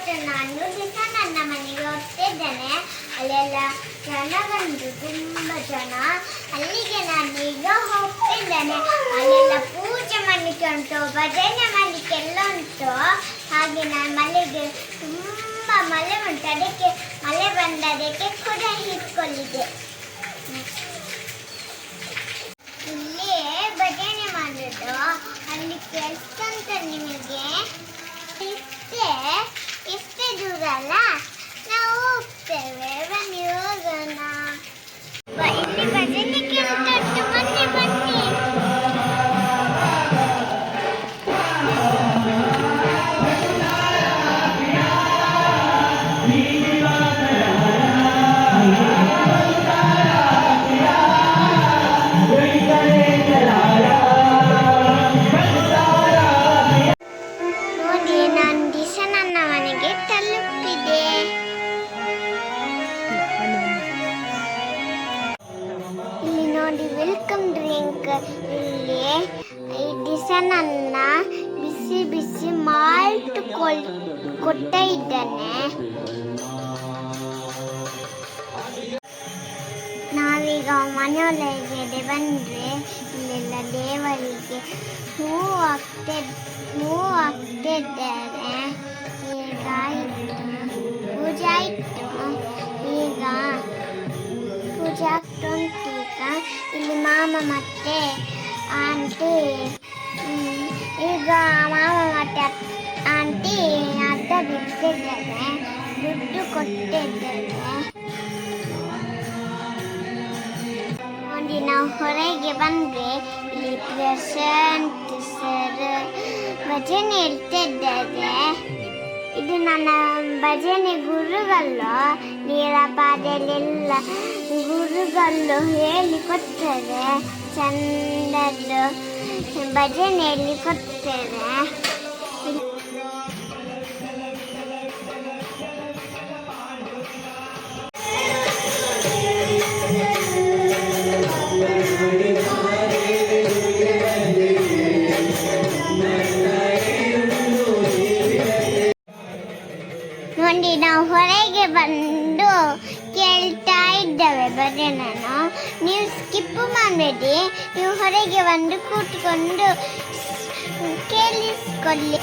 ಇವತ್ತು ನಾನು ನನ್ನ ಮನೆಗೆ ಹೋಗ್ತಿದ್ದೇನೆ. ಅಲ್ಲೆಲ್ಲ ಜನ ಬಂದು ತುಂಬ ಜನ. ಅಲ್ಲಿಗೆ ನಾನೀಗ ಹೋಗ್ತಿದ್ದೇನೆ. ಅಲ್ಲೆಲ್ಲ ಪೂಜೆ ಮಾಡಲಿಕ್ಕೆ ಉಂಟು, ಭಜನೆ ಮಾಡಲಿಕ್ಕೆ ಎಲ್ಲ ಉಂಟು. ಹಾಗೆ ನಾನು ಮಳೆಗೆ ತುಂಬ ಮಳೆ ಉಂಟು, ಅದಕ್ಕೆ ಮಳೆ ಬಂದದಕ್ಕೆ ಕೂಡ ಹಿಡ್ಕೊಳ್ಳಿದೆ. ಇಲ್ಲಿ ಭಜನೆ ಮಾಡೋದು. ಅಲ್ಲಿ ಕೆಲಸ ಅಂತ ನಿಮಗೆ ಇಷ್ಟೇ ದೂರ ಅಲ್ಲ, ನಾವು ಹೋಗ್ತೇವೆ. ಬನ್ನಿ ಹೋಗೋಣ. ಇಲ್ಲಿ ಭಜನೆ ಕೆಲಸ ಉಂಟು, ಬನ್ನಿ ಬನ್ನಿ. Welcome drink. ಇಲ್ಲಿ ಈ ಡಿಸನನ್ನ ಬಿಸಿ ಬಿಸಿ ಮಾಲ್ಟ್ ಕೊಡ್ತಾ ಇದ್ದಾನೆ. ನಾವೀಗ ಮನೆಯೊಳಗೆ ಬಂದರೆ ಇಲ್ಲೆಲ್ಲ ದೇವರಿಗೆ ಹೂವು ಹಾಕ್ತಿದ್ದಾರೆ. ಈಗ ಪೂಜೆ ಆಯಿತು. ಈಗ ಪೂಜೆ ಆಗ್ತುಂಟು. ಇಲ್ಲಿ ಮಾಮ ಮತ್ತೆ ಆಂಟಿ, ಈಗ ಮಾಮ ಮತ್ತೆ ಆಂಟಿ ಅರ್ಧ ಬಿಡ್ತಿದ್ದಾರೆ, ದುಡ್ಡು ಕೊಟ್ಟಿದ್ದಾರೆ. ನೋಡಿ, ನಾವು ಹೊರಗೆ ಬಂದರೆ ಇಲ್ಲಿ ಪ್ರಶಾಂತ್ ಸರ್ ಭಜನೆ ಹೇಳ್ತಿದ್ದಾರೆ. ಇದು ನನ್ನ ಭಜನೆ ಗುರುಗಳು. ನೀಲಪಾದಲ್ಲೆಲ್ಲ ಗುರುಗಳು ಹೇಳಿಕೊಡ್ತಾರೆ, ಚಂದದ್ದು ಭಜನೆ ಹೇಳಿಕೊಡ್ತಾರೆ. ನೋಡಿ, ನಾವು ಹೊರಗೆ ಬಂದು ಕೇಳ್ತಾ ಇದ್ದೇವೆ ಭಜನೆಯನ್ನು. ನೀವು ಸ್ಕಿಪ್ ಮಾಡಬೇಡಿ, ನೀವು ಹೊರಗೆ ಬಂದು ಕೂತ್ಕೊಂಡು ಕೇಳಿಸ್ಕೊಳ್ಳಿ.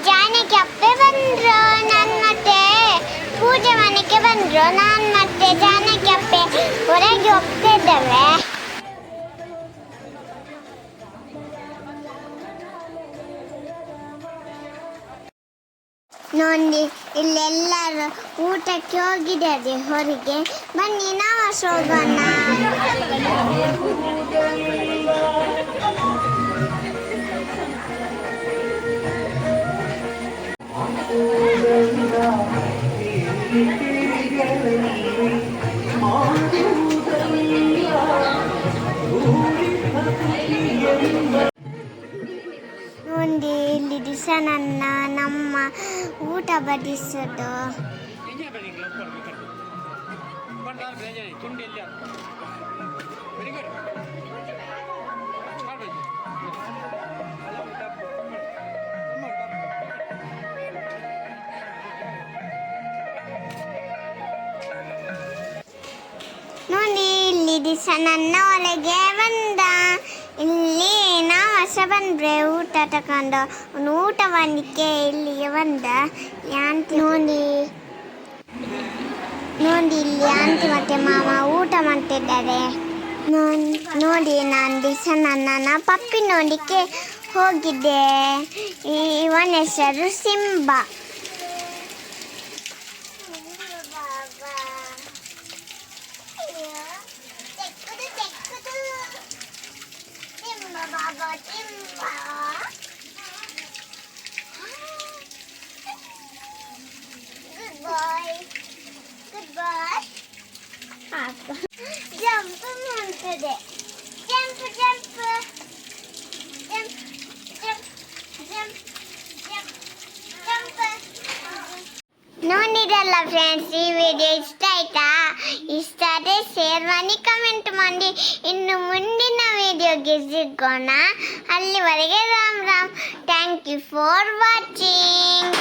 ಜಾನಕಿ ಅಪ್ಪೆ ಬಂದ್ರು ನನ್ನ ಮತ್ತೆ ಇದ್ದೇವೆ. ನೋಡಿ ಇಲ್ಲೆಲ್ಲರೂ ಊಟಕ್ಕೆ ಹೋಗಿದ್ದಾರೆ ಹೊರಗೆ. ಬನ್ನಿ ನಾವು ಹೋಗೋಣ. ನೋಡಿ ಇಲ್ಲಿ ದಿಶಾನನ್ನ ನಮ್ಮ ಊಟ ಬಡಿಸೋದು. ನೋಡಿ ಇಲ್ಲಿ ದಿಶಾನನ್ನ ಒಳಗೆ ಬಂದ. ಇಲ್ಲಿ ನಾವು ಹೊಸ ಬಂದ್ರೆ ಊಟ ತಕೊಂಡು ಅವನು ಊಟ ಮಾಡಲಿಕ್ಕೆ ಇಲ್ಲಿಗೆ ಬಂದ. ನೋಡಿ ನೋಡಿ ಇಲ್ಲಿ ಆಂಟಿ ಮತ್ತೆ ಮಾಮ ಊಟ ಮಾಡ್ತಿದ್ದಾರೆ. ನೋಡಿ ನಾನು ದಿಶಾನನ್ನ ಪಪ್ಪಿ ನೋಡಲಿಕ್ಕೆ ಹೋಗಿದ್ದೆ. ಇವನ ಹೆಸರು Simba. Baba Simba. Good boy. Good boy. Papa. Jump ಮಾಡ್ತದೆ. Jump jump. Jump jump jump jump jump. ನೋಡಿರಲ್ಲ ಫ್ರೆಂಡ್ಸ್, ಈ ವಿಡಿಯೋ ಇಷ್ಟ ಆಯ್ತಾ? ಇಷ್ಟ ಆದರೆ ಶೇರ್ ಮಾಡಿ ಕಮೆಂಟ್ ಮಾಡಿ. ಇನ್ನು ಮುಂದಿನ ವಿಡಿಯೋಗೆ ಸಿಗೋಣ. ಅಲ್ಲಿವರೆಗೆ Ram Ram. Thank you for watching.